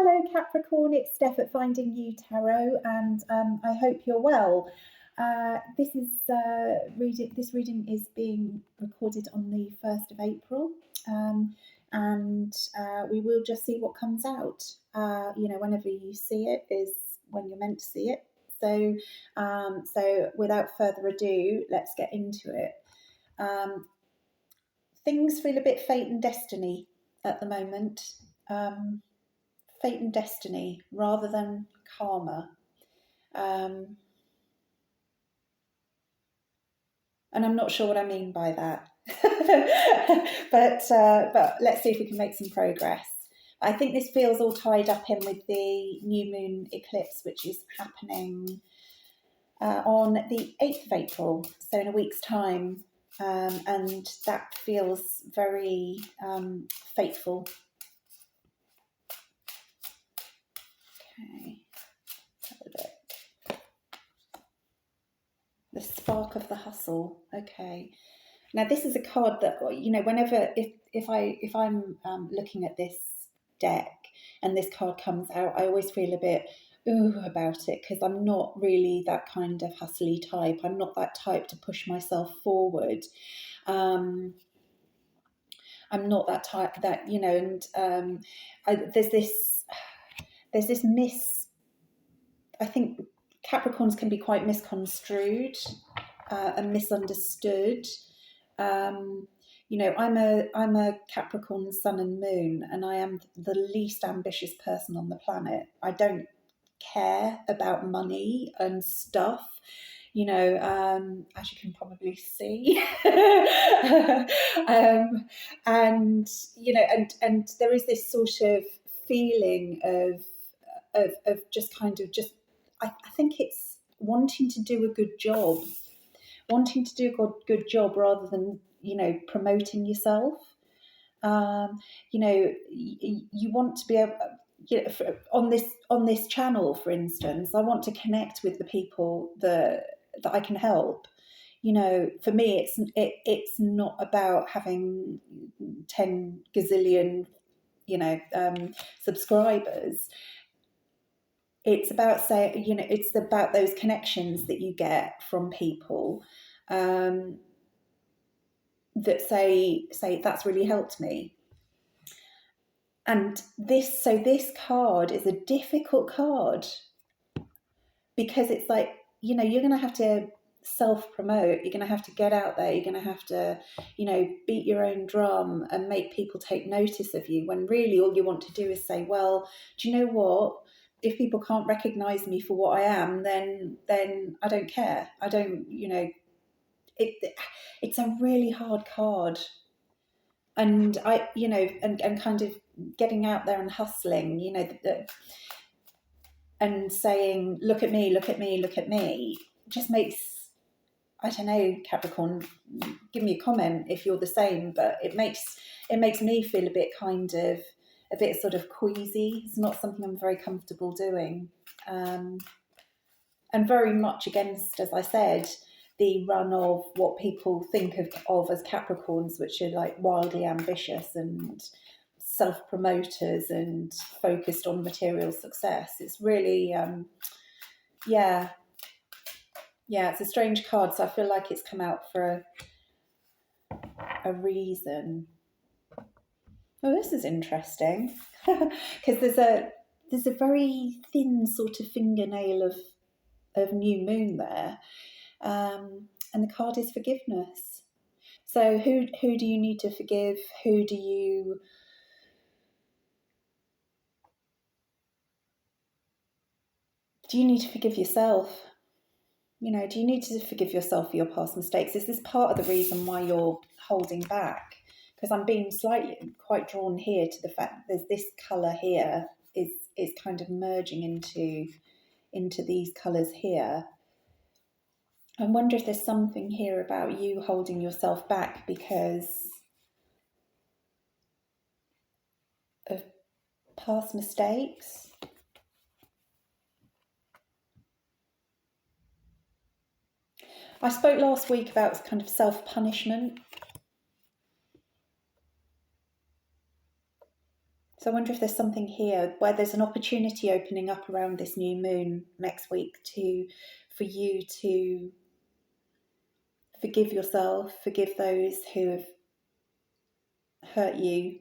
Hello Capricorn, it's Steph at Finding You Tarot, and I hope you're well. This reading is being recorded on the 1st of April, and we will just see what comes out. Whenever you see it is when you're meant to see it. So without further ado, let's get into it. Things feel a bit fate and destiny at the moment. Fate and destiny rather than karma. And I'm not sure what I mean by that. but let's see if we can make some progress. I think this feels all tied up in with the new moon eclipse, which is happening on the 8th of April, so in a week's time. And that feels very fateful. Okay, let's have a look. The spark of the hustle. Okay. Now this is a card that, whenever if I'm looking at this deck and this card comes out, I always feel a bit about it, because I'm not really that kind of hustly type. I'm not that type to push myself forward. I'm not that type that, there's this I think Capricorns can be quite misconstrued and misunderstood. I'm a Capricorn sun and moon, and I am the least ambitious person on the planet. I don't care about money and stuff, as you can probably see. And there is this sort of feeling of just kind of just, I think it's wanting to do a good job rather than, promoting yourself. You want to be able, on this channel, for instance, I want to connect with the people that I can help. For me, it's not about having 10 gazillion, subscribers. It's about it's about those connections that you get from people that say that's really helped me. And this card is a difficult card, because it's like, you're going to have to self-promote, you're going to have to get out there, you're going to have to, beat your own drum and make people take notice of you, when really all you want to do is say, well, do you know what? If people can't recognize me for what I am, then I don't care. I don't, it's a really hard card. And I, and kind of getting out there and hustling, and saying, look at me, look at me, look at me, just makes, I don't know, Capricorn, give me a comment if you're the same, but it makes me feel a bit sort of queasy. It's not something I'm very comfortable doing. And very much against, as I said, the run of what people think of as Capricorns, which are like wildly ambitious and self-promoters and focused on material success. It's really, it's a strange card, so I feel like it's come out for a reason. Oh, this is interesting, because there's a very thin sort of fingernail of new moon there, and the card is forgiveness. So who do you need to forgive? Who do you need to forgive yourself? Do you need to forgive yourself for your past mistakes? Is this part of the reason why you're holding back? Because I'm being quite drawn here to the fact there's this colour here is kind of merging into these colours here. I wonder if there's something here about you holding yourself back because of past mistakes. I spoke last week about kind of self-punishment. So I wonder if there's something here where there's an opportunity opening up around this new moon next week for you to forgive yourself, forgive those who have hurt you,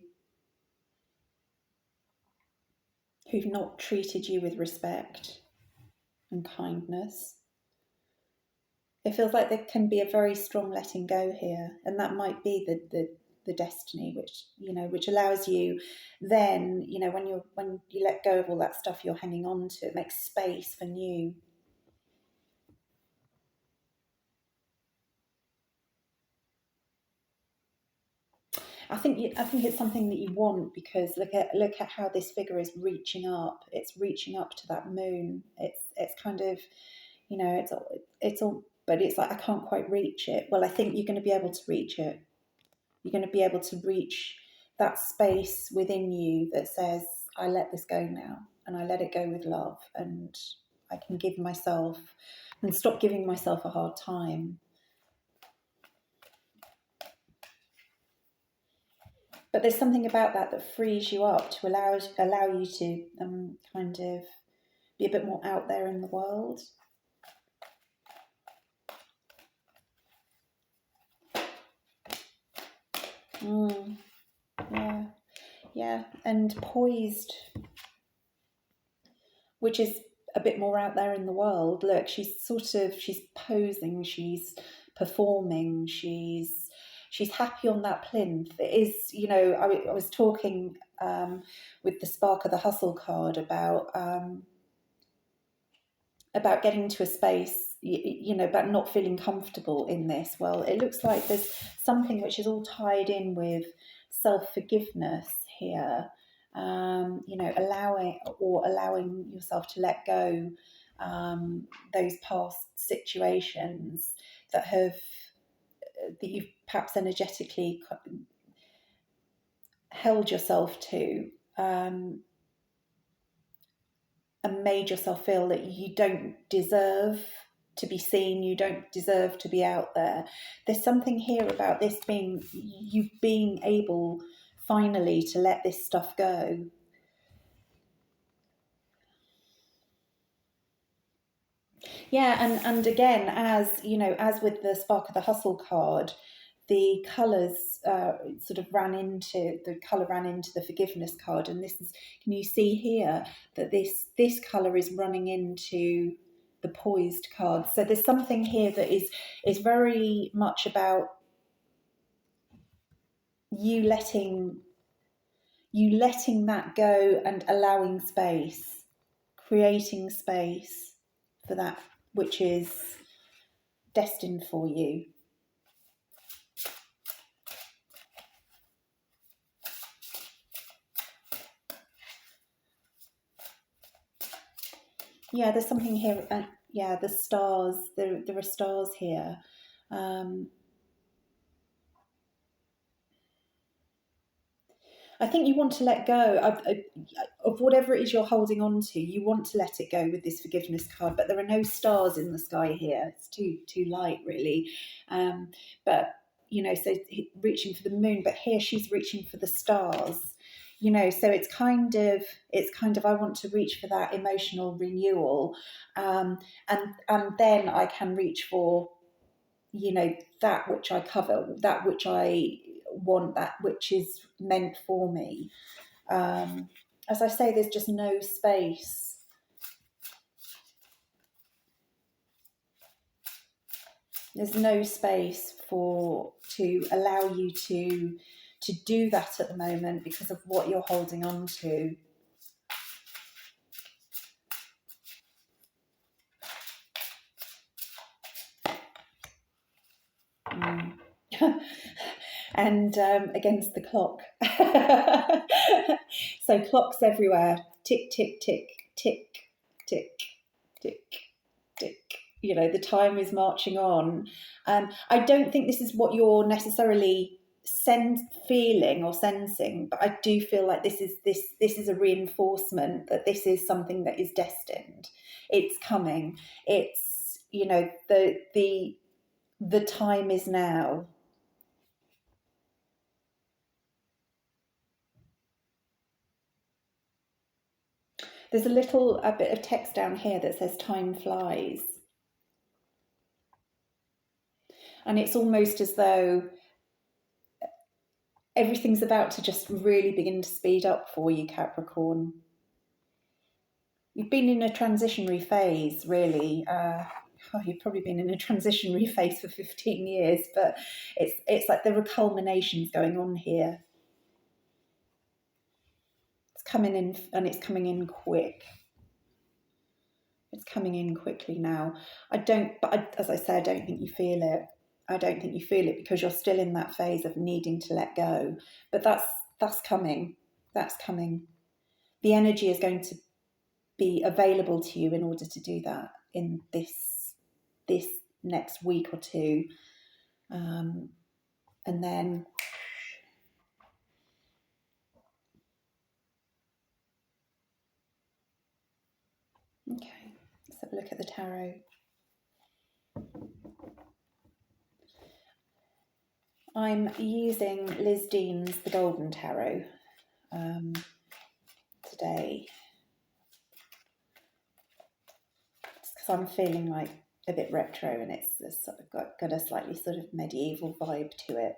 who've not treated you with respect and kindness. It feels like there can be a very strong letting go here, and that might be the destiny, which allows you then, when you let go of all that stuff you're hanging on to, it makes space for new. I think it's something that you want, because look at how this figure is reaching up. It's reaching up to that moon. It's kind of, it's all, but it's like, I can't quite reach it. Well, I think you're going to be able to reach it. You're going to be able to reach that space within you that says, I let this go now, and I let it go with love, and I can give myself and stop giving myself a hard time. But there's something about that frees you up to allow you to kind of be a bit more out there in the world. Yeah, and poised, which is a bit more out there in the world. Look, she's posing, she's performing, she's happy on that plinth. It is, I was talking with the Spark of the Hustle card about getting to a space, about not feeling comfortable in this. Well, it looks like there's something which is all tied in with self-forgiveness here. Allowing yourself to let go those past situations that you've perhaps energetically held yourself to, and made yourself feel that you don't deserve to be seen, you don't deserve to be out there. There's something here about this being, you being able finally to let this stuff go. Yeah, and again, as with the Spark of the Hustle card, the colours ran into the forgiveness card, and can you see here that this colour is running into the poised card? So there's something here that is very much about you letting that go and allowing space, creating space for that which is destined for you. Yeah, there's something here. The stars. There are stars here. I think you want to let go of whatever it is you're holding on to. You want to let it go with this forgiveness card, but there are no stars in the sky here. It's too light, really. But so reaching for the moon, but here she's reaching for the stars. So it's kind of I want to reach for that emotional renewal, and then I can reach for that which I cover, that which I want, that which is meant for me. As I say, there's just no space. There's no space to allow you to do that at the moment because of what you're holding on to. And against the clock. So clocks everywhere. Tick, tick, tick, tick, tick, tick, tick. The time is marching on. I don't think this is what you're necessarily feeling or sensing, but I do feel like this is a reinforcement that this is something that is destined. It's coming. It's the time is now. There's a bit of text down here that says time flies. And it's almost as though everything's about to just really begin to speed up for you, Capricorn. You've been in a transitionary phase, really. You've probably been in a transitionary phase for 15 years, but it's like there are culminations going on here. It's coming in, and it's coming in quick. It's coming in quickly now. As I say, I don't think you feel it. I don't think you feel it because you're still in that phase of needing to let go. But that's coming. That's coming. The energy is going to be available to you in order to do that in this next week or two. And then okay, let's have a look at the tarot. I'm using Liz Dean's The Golden Tarot today, just because I'm feeling like a bit retro, and it's sort of got a slightly sort of medieval vibe to it.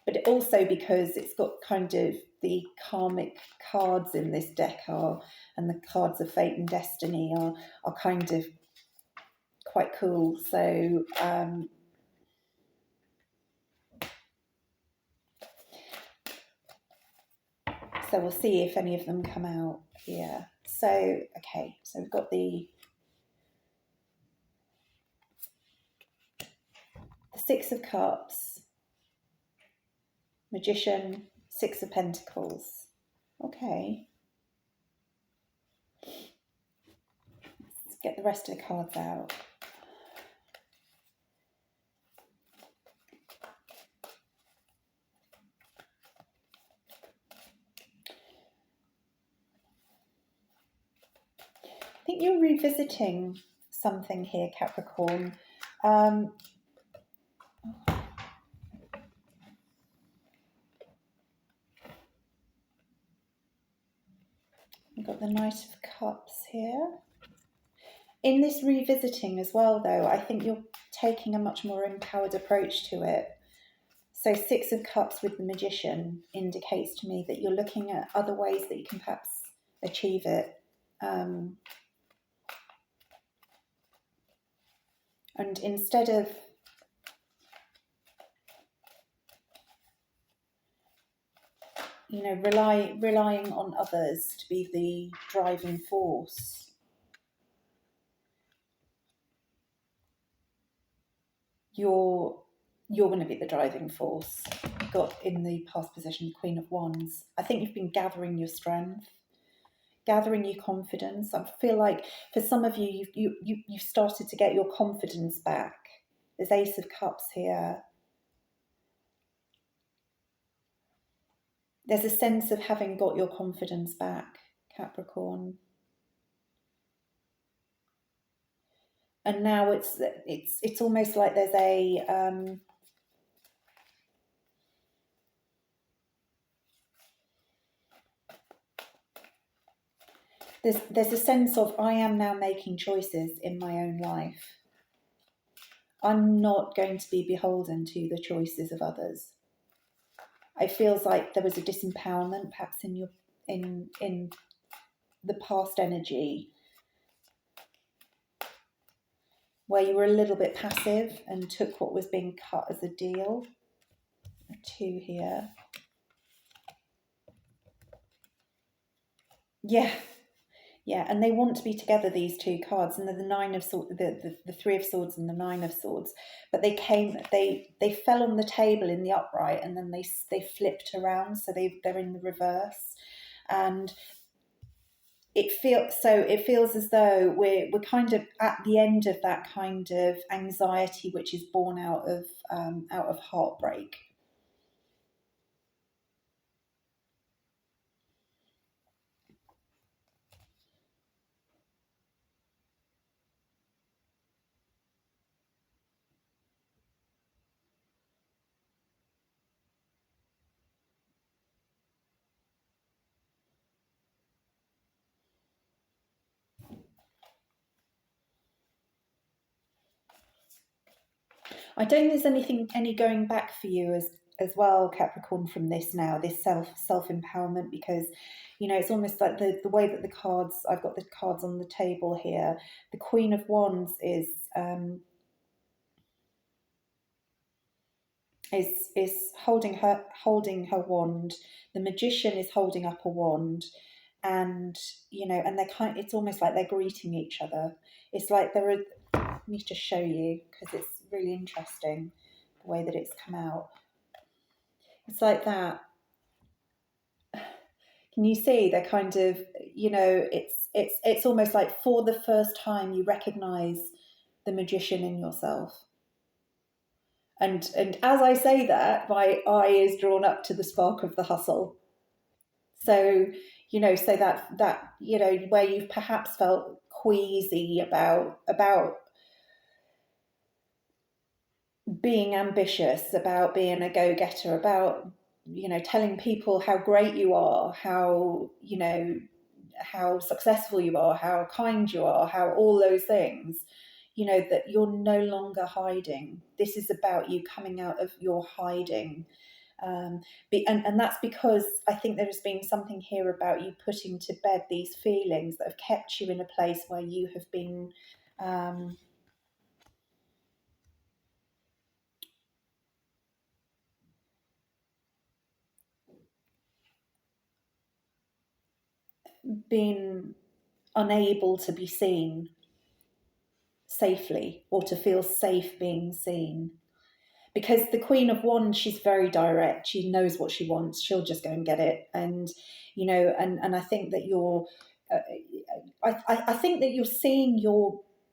But also because it's got kind of the karmic cards in this deck and the cards of fate and destiny are kind of quite cool. So so we'll see if any of them come out here. So okay, so we've got the Six of Cups, Magician, Six of Pentacles. Okay. Let's get the rest of the cards out. I think you're revisiting something here, Capricorn. We've got the Knight of Cups here. In this revisiting as well, though, I think you're taking a much more empowered approach to it. So Six of Cups with the Magician indicates to me that you're looking at other ways that you can perhaps achieve it. And instead of relying on others to be the driving force, you're going to be the driving force. You've got in the past position Queen of Wands. I think you've been gathering your strength, gathering your confidence. I feel like for some of you, you've started to get your confidence back. There's Ace of Cups here. There's a sense of having got your confidence back, Capricorn. And now it's almost like there's a there's a sense of I am now making choices in my own life. I'm not going to be beholden to the choices of others. It feels like there was a disempowerment perhaps in the past energy where you were a little bit passive and took what was being cut as a deal. A 2 here. Yeah, and they want to be together, these two cards, and they're the Nine of Swords, the Three of Swords, and the Nine of Swords. But they fell on the table in the upright, and then they flipped around, so they're in the reverse, and it feels as though we're kind of at the end of that kind of anxiety, which is born out of heartbreak. I don't think there's any going back for you as well, Capricorn, from this now, this self empowerment, because it's almost like the way that the cards, I've got the cards on the table here. The Queen of Wands is holding her wand. The Magician is holding up a wand, and and it's almost like they're greeting each other. It's like there are. Let me just show you, because it's really interesting the way that it's come out. It's like that. Can you see? They're kind of, it's almost like for the first time you recognize the magician in yourself. And as I say that, my eye is drawn up to the spark of the hustle. So, so that where you've perhaps felt queasy about being ambitious, about being a go-getter, about telling people how great you are, how successful you are, how kind you are, how all those things, that you're no longer hiding. This is about you coming out of your hiding. And that's because I think there has been something here about you putting to bed these feelings that have kept you in a place where you have been been unable to be seen safely, or to feel safe being seen. Because the Queen of Wands, she's very direct. She knows what she wants. She'll just go and get it. And and I think that I think that you're seeing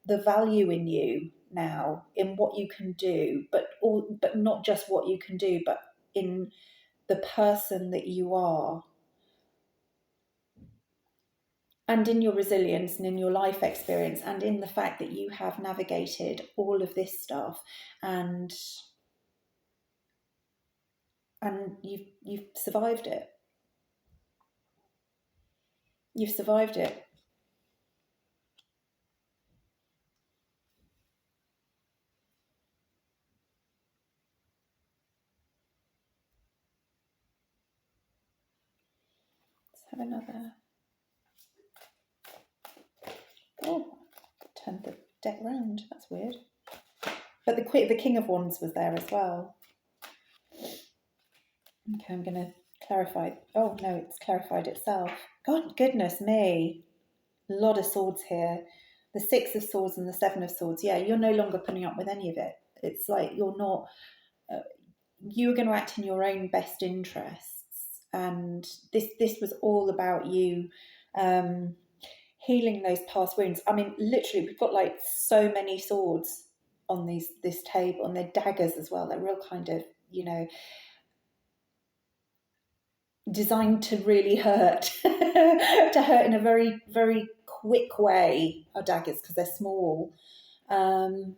the value in you now, in what you can do, but not just what you can do, but in the person that you are, and in your resilience, and in your life experience, and in the fact that you have navigated all of this stuff, and you've survived it. You've survived it. Let's have another. Oh, turned the deck round. That's weird. But the King of Wands was there as well. Okay, I'm going to clarify. Oh no, it's clarified itself. God, goodness me. A lot of swords here. The Six of Swords and the Seven of Swords. Yeah, you're no longer putting up with any of it. It's like you're not. You are going to act in your own best interests, and this was all about you healing those past wounds. I mean, literally, we've got like so many swords on this table, and they're daggers as well. They're real kind of designed to really hurt, to hurt in a very very quick way. Are daggers, because they're small. And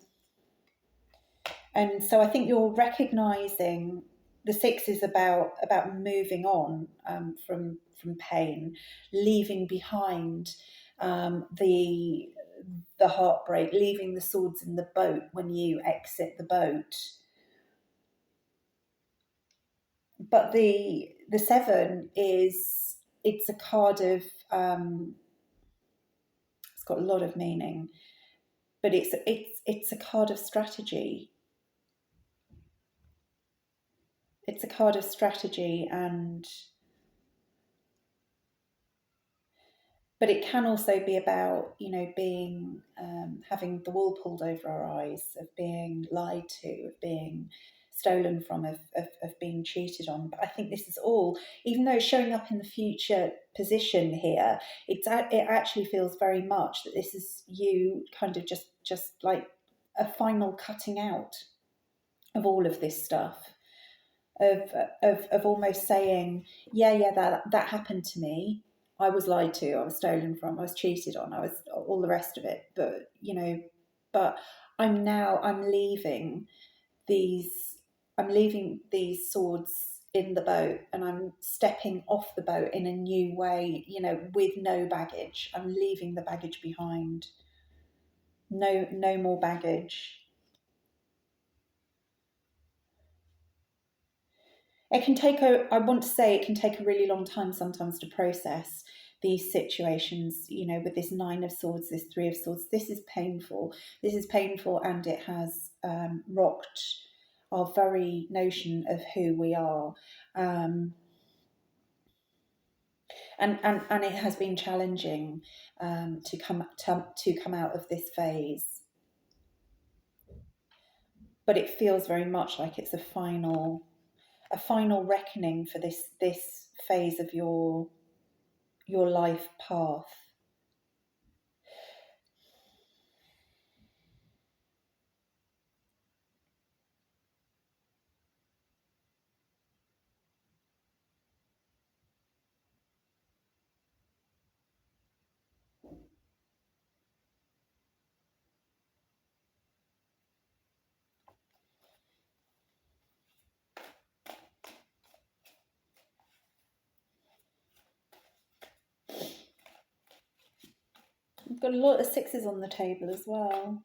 so I think you're recognizing the six is about moving on from pain, leaving behind the heartbreak, leaving the swords in the boat when you exit the boat. But the seven it's a card of it's got a lot of meaning, but it's a card of strategy. It's a card of strategy, and but it can also be about being having the wool pulled over our eyes, of being lied to, of being stolen from, of being cheated on. But I think this is all, even though it's showing up in the future position here, it actually feels very much that this is you kind of just like a final cutting out of all of this stuff, of almost saying, yeah, that happened to me. I was lied to, I was stolen from, I was cheated on, I was all the rest of it. But but I'm leaving these swords in the boat, and I'm stepping off the boat in a new way, with no baggage. I'm leaving the baggage behind. No more baggage. it can take I want to say it can take a really long time sometimes to process these situations, you know, with this Nine of Swords, this Three of Swords. This is painful. This is painful, and it has rocked our very notion of who we are. And it has been challenging to come out of this phase, but it feels very much like it's a final reckoning for this phase of your life path. We've got a lot of sixes on the table as well,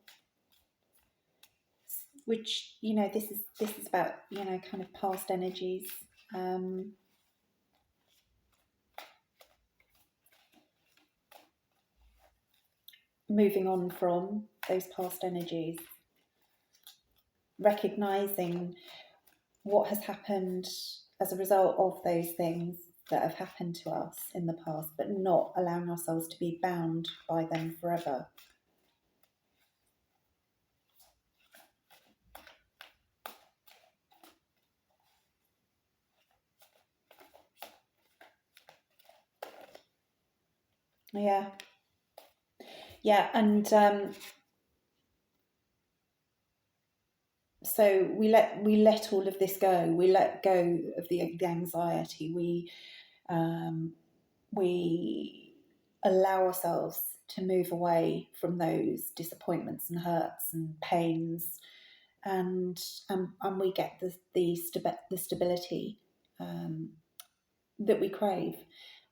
which, you know, this is about, you know, kind of past energies. Moving on from those past energies, recognizing what has happened as a result of those things that have happened to us in the past, but not allowing ourselves to be bound by them forever. Yeah, and so we let all of this go. We let go of the anxiety. We allow ourselves to move away from those disappointments and hurts and pains, and we get the stability that we crave.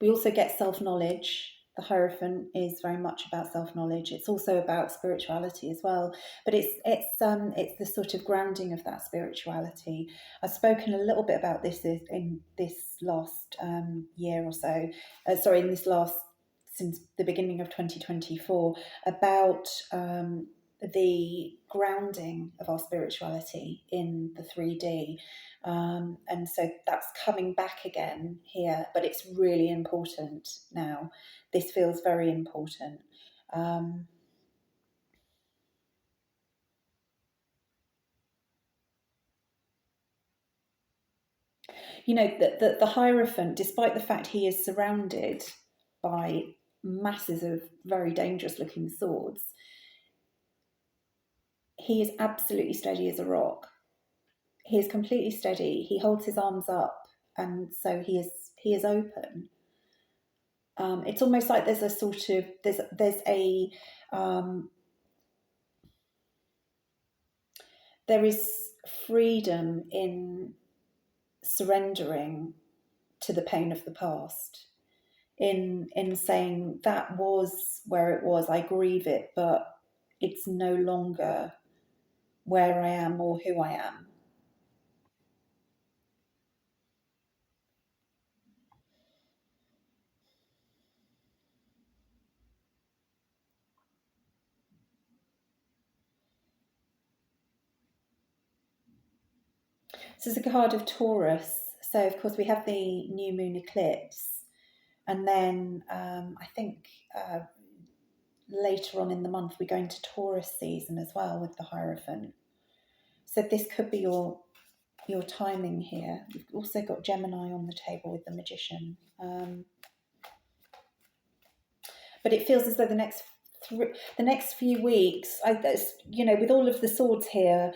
We also get self-knowledge. The Hierophant is very much about self-knowledge. It's also about spirituality as well, but it's the sort of grounding of that spirituality. I've spoken a little bit about this in this last year or so. In this last, since the beginning of 2024, about the grounding of our spirituality in the 3D. And so that's coming back again here, but it's really important now. This feels very important. You know, the Hierophant, despite the fact he is surrounded by masses of very dangerous looking swords, he is absolutely steady as a rock. He is completely steady. He holds his arms up, and so he is open. It's almost like there's a sort of there is freedom in surrendering to the pain of the past, in saying that was where it was, I grieve it, but it's no longer where I am or who I am. So it's a card of Taurus. So of course we have the new moon eclipse, and then I think later on in the month we go into Taurus season as well with the Hierophant. So this could be your timing here. We've also got Gemini on the table with the Magician. But it feels as though the next few weeks, you know, with all of the swords here,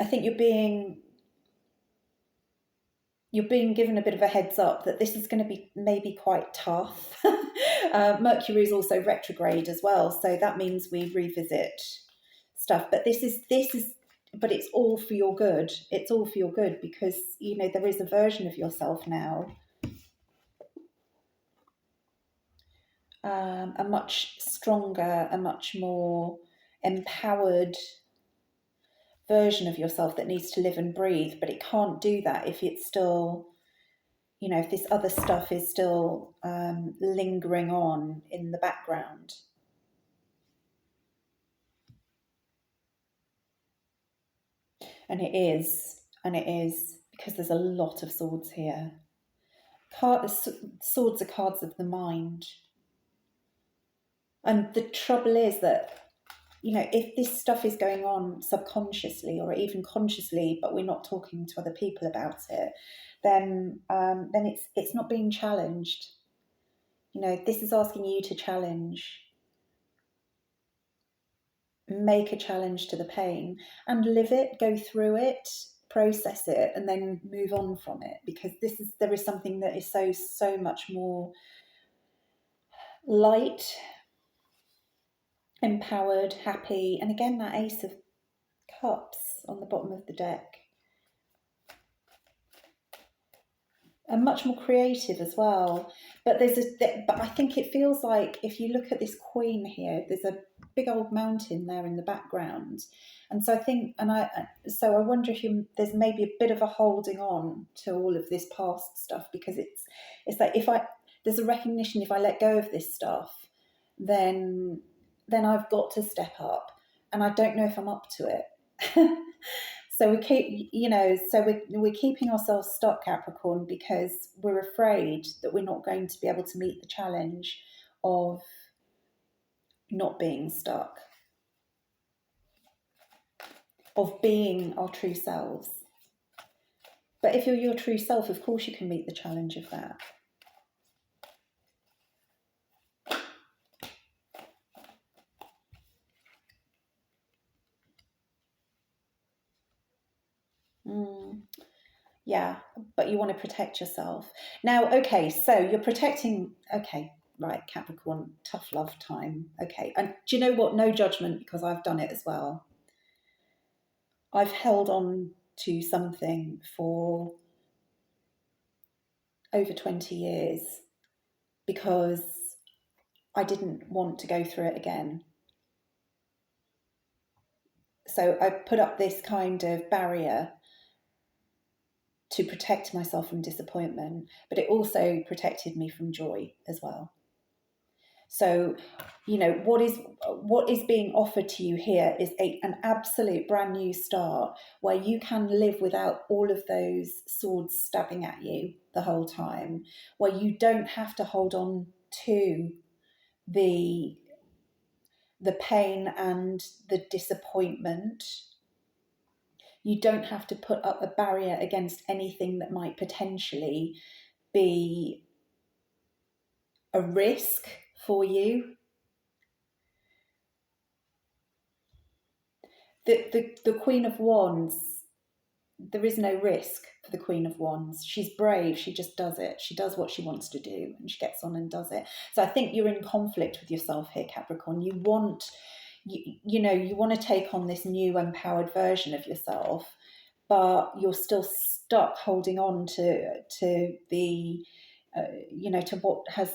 I think you're being given a bit of a heads up that this is going to be maybe quite tough. Mercury is also retrograde as well, so that means we revisit stuff. But but it's all for your good. It's all for your good, because, you know, there is a version of yourself now, a much stronger, a much more empowered version of yourself that needs to live and breathe, but it can't do that if it's still, if this other stuff is still lingering on in the background. And it is, because there's a lot of swords here. Swords are cards of the mind. And the trouble is that, if this stuff is going on subconsciously or even consciously, but we're not talking to other people about it, then it's not being challenged. This is asking you to challenge, make a challenge to the pain, and live it, go through it, process it, and then move on from it, because there is something that is so much more light, empowered, happy. And again, that Ace of Cups on the bottom of the deck, and much more creative as well. But but I think it feels like, if you look at this Queen here, there's a big old mountain there in the background, and so I think, so I wonder if there's maybe a bit of a holding on to all of this past stuff, because it's like, there's a recognition, if I let go of this stuff, then I've got to step up, and I don't know if I'm up to it. So we keep, we're keeping ourselves stuck, Capricorn, because we're afraid that we're not going to be able to meet the challenge of not being stuck, of being our true selves. But if you're your true self, of course you can meet the challenge of that. Yeah, but you want to protect yourself. Now, okay, so you're protecting, okay, right, Capricorn, tough love time. Okay, and do you know what? No judgment, because I've done it as well. I've held on to something for over 20 years because I didn't want to go through it again. So I put up this kind of barrier to protect myself from disappointment, but it also protected me from joy as well. So, what is being offered to you here is an absolute brand new start, where you can live without all of those swords stabbing at you the whole time, where you don't have to hold on to the pain and the disappointment. You don't have to put up a barrier against anything that might potentially be a risk for you. The Queen of Wands, there is no risk for the Queen of Wands. She's brave. She just does it. She does what she wants to do, and she gets on and does it. So I think you're in conflict with yourself here, Capricorn. You want to take on this new empowered version of yourself, but you're still stuck holding on to the to what has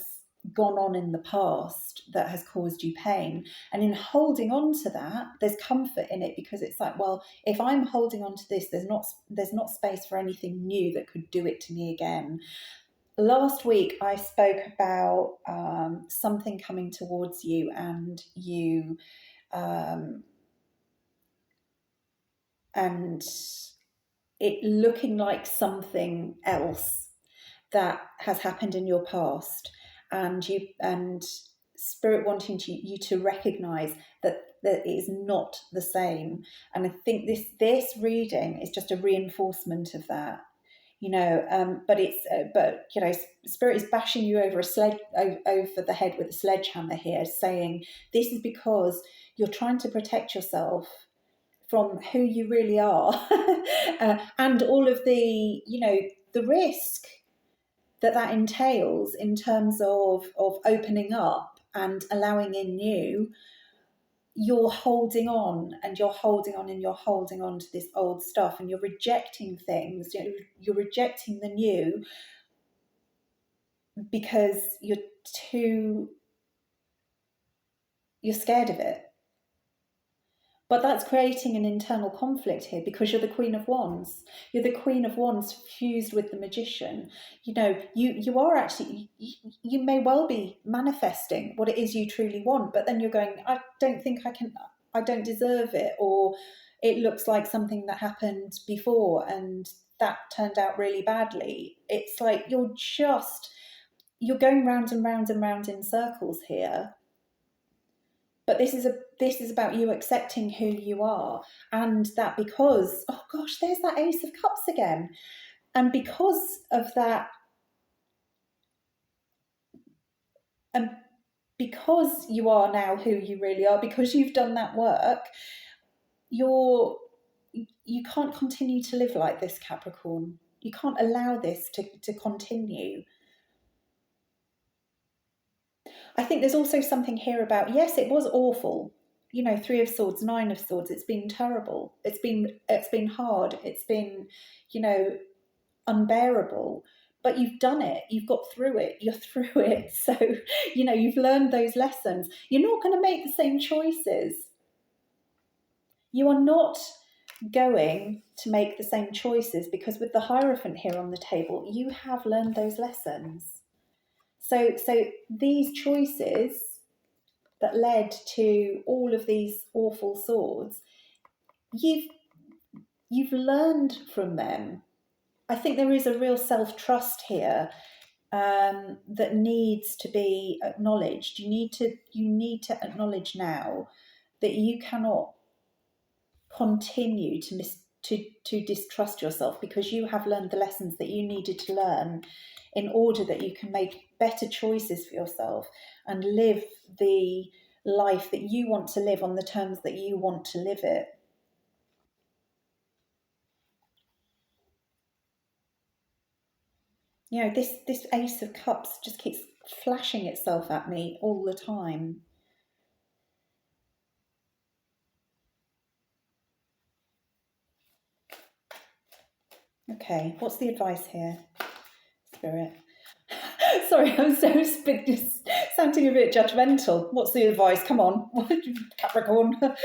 gone on in the past that has caused you pain. And in holding on to that, there's comfort in it, because it's like, well, if I'm holding on to this, there's not space for anything new that could do it to me again. Last week I spoke about something coming towards you, and you and it looking like something else that has happened in your past, and spirit wanting you to recognize that it is not the same. And I think this reading is just a reinforcement of that, but spirit is bashing you over the head with a sledgehammer here, saying this is because you're trying to protect yourself from who you really are, and all of the risk that entails in terms of opening up and allowing in new. You're holding on, and you're holding on, and you're holding on to this old stuff, and you're rejecting things. You're rejecting the new because you're scared of it. But that's creating an internal conflict here because you're the Queen of Wands. You're the Queen of Wands fused with the Magician. You know, you are actually, you may well be manifesting what it is you truly want, but then you're going, I don't think I can, I don't deserve it, or it looks like something that happened before and that turned out really badly. It's like you're going round and round and round in circles here. But this is about you accepting who you are, and that because, oh gosh, there's that Ace of Cups again, and because of that, and because you are now who you really are, because you've done that work, you can't continue to live like this, Capricorn. You can't allow this to continue. I think there's also something here about, yes, it was awful. You know, Three of Swords, Nine of Swords, it's been terrible. It's been hard. It's been, you know, unbearable. But you've done it. You've got through it. You're through it. So, you know, you've learned those lessons. You're not going to make the same choices. You are not going to make the same choices because with the Hierophant here on the table, you have learned those lessons. So these choices that led to all of these awful swords, you've learned from them. I think there is a real self-trust here that needs to be acknowledged. You need to acknowledge now that you cannot continue to distrust yourself because you have learned the lessons that you needed to learn in order that you can make better choices for yourself and live the life that you want to live on the terms that you want to live it. You know, this Ace of Cups just keeps flashing itself at me all the time. Okay, what's the advice here, Spirit? Sorry, I'm so sounding a bit judgmental. What's the advice? Come on, Capricorn. But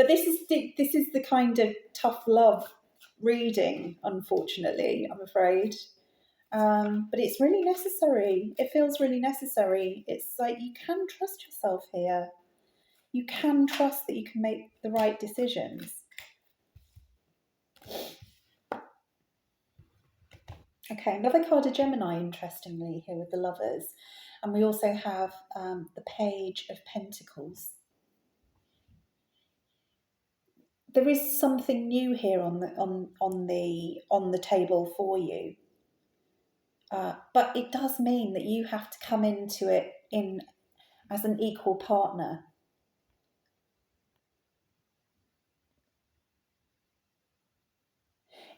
this is the kind of tough love reading, unfortunately, I'm afraid. But it's really necessary. It feels really necessary. It's like you can trust yourself here. You can trust that you can make the right decisions. Okay, another card of Gemini, interestingly, here with the Lovers. And we also have the Page of Pentacles. There is something new here on the table for you. But it does mean that you have to come into it in as an equal partner.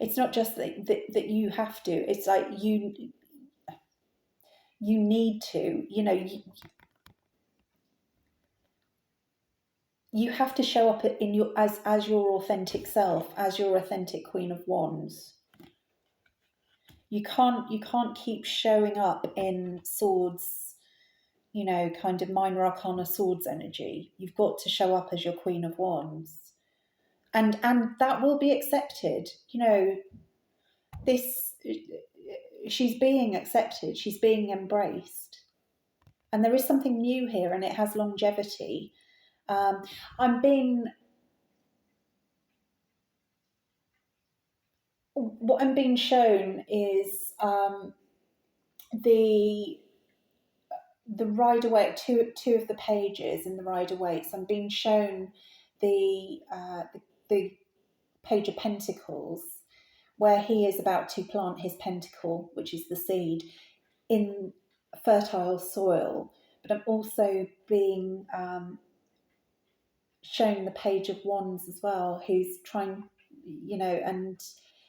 It's not just that you have to. It's like you need to. You know, you have to show up in your as your authentic self, as your authentic Queen of Wands. You can't keep showing up in swords, you know, kind of minor arcana swords energy. You've got to show up as your Queen of Wands. And that will be accepted. You know, this, she's being accepted, she's being embraced. And there is something new here and it has longevity. What I'm being shown is the Rider-Waite, two of the pages in the Rider-Waite. So I'm being shown the Page of Pentacles, where he is about to plant his pentacle, which is the seed, in fertile soil. But I'm also being shown the Page of Wands as well, who's trying, you know, and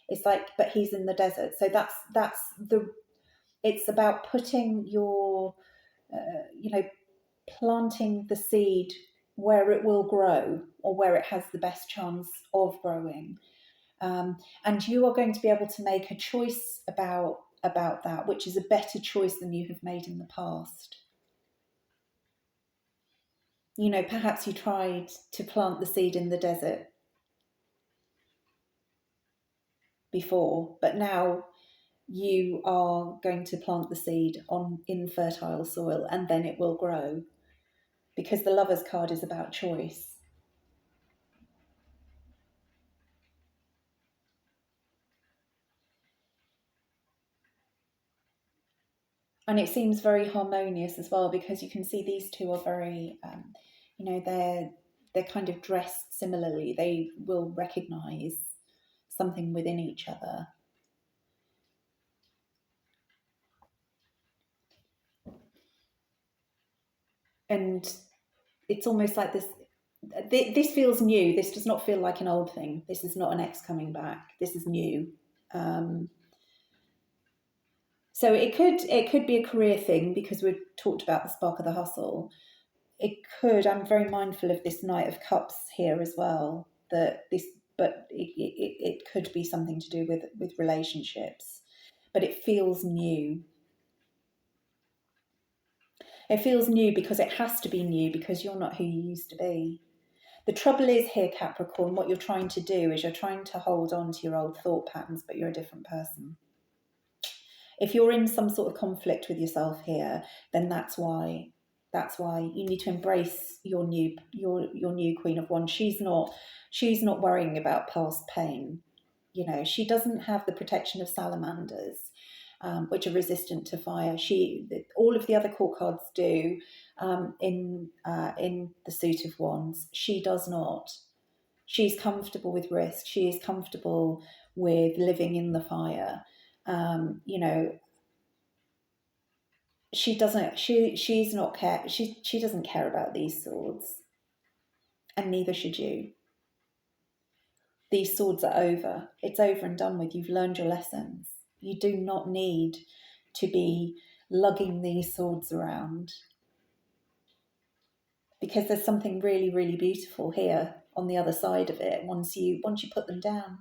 it's like, but he's in the desert. So it's about putting your, you know, planting the seed where it will grow or where it has the best chance of growing. And you are going to be able to make a choice about that, which is a better choice than you have made in the past. You know, perhaps you tried to plant the seed in the desert before, but now you are going to plant the seed on in fertile soil, and then it will grow, because the Lovers card is about choice. And it seems very harmonious as well, because you can see these two are very, you know, they're kind of dressed similarly. They will recognize something within each other. And it's almost like this feels new. This does not feel like an old thing. This is not an ex coming back. This is new. Um, so it could be a career thing, because we've talked about the spark of the hustle. It could. I'm very mindful of this Knight of Cups here as well. That this, but it could be something to do with relationships. But it feels new. It feels new because it has to be new, because you're not who you used to be. The trouble is here, Capricorn, what you're trying to do is you're trying to hold on to your old thought patterns, but you're a different person. If you're in some sort of conflict with yourself here, then that's why you need to embrace your new Queen of Wands. She's not worrying about past pain. You know, she doesn't have the protection of salamanders, which are resistant to fire. All of the other court cards do, in the suit of wands. She does not. She's comfortable with risk. She is comfortable with living in the fire. You know, she doesn't. She's not care. She doesn't care about these swords, and neither should you. These swords are over. It's over and done with. You've learned your lessons. You do not need to be lugging these swords around, because there's something really, really beautiful here on the other side of it once you put them down.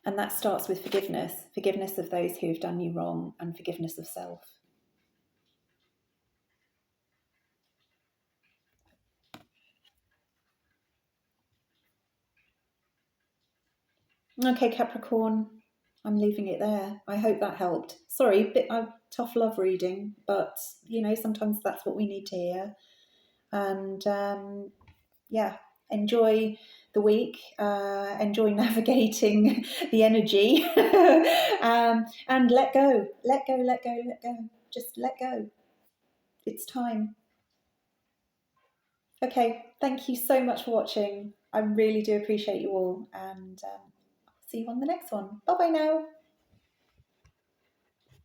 And that starts with forgiveness of those who have done you wrong, and forgiveness of self. Okay, Capricorn, I'm leaving it there. I hope that helped. Sorry, bit of tough love reading, but you know, sometimes that's what we need to hear. And yeah, enjoy the week, enjoy navigating the energy, and let go, let go, let go, let go. Just let go. It's time. Okay, thank you so much for watching. I really do appreciate you all, and see you on the next one. Bye bye now.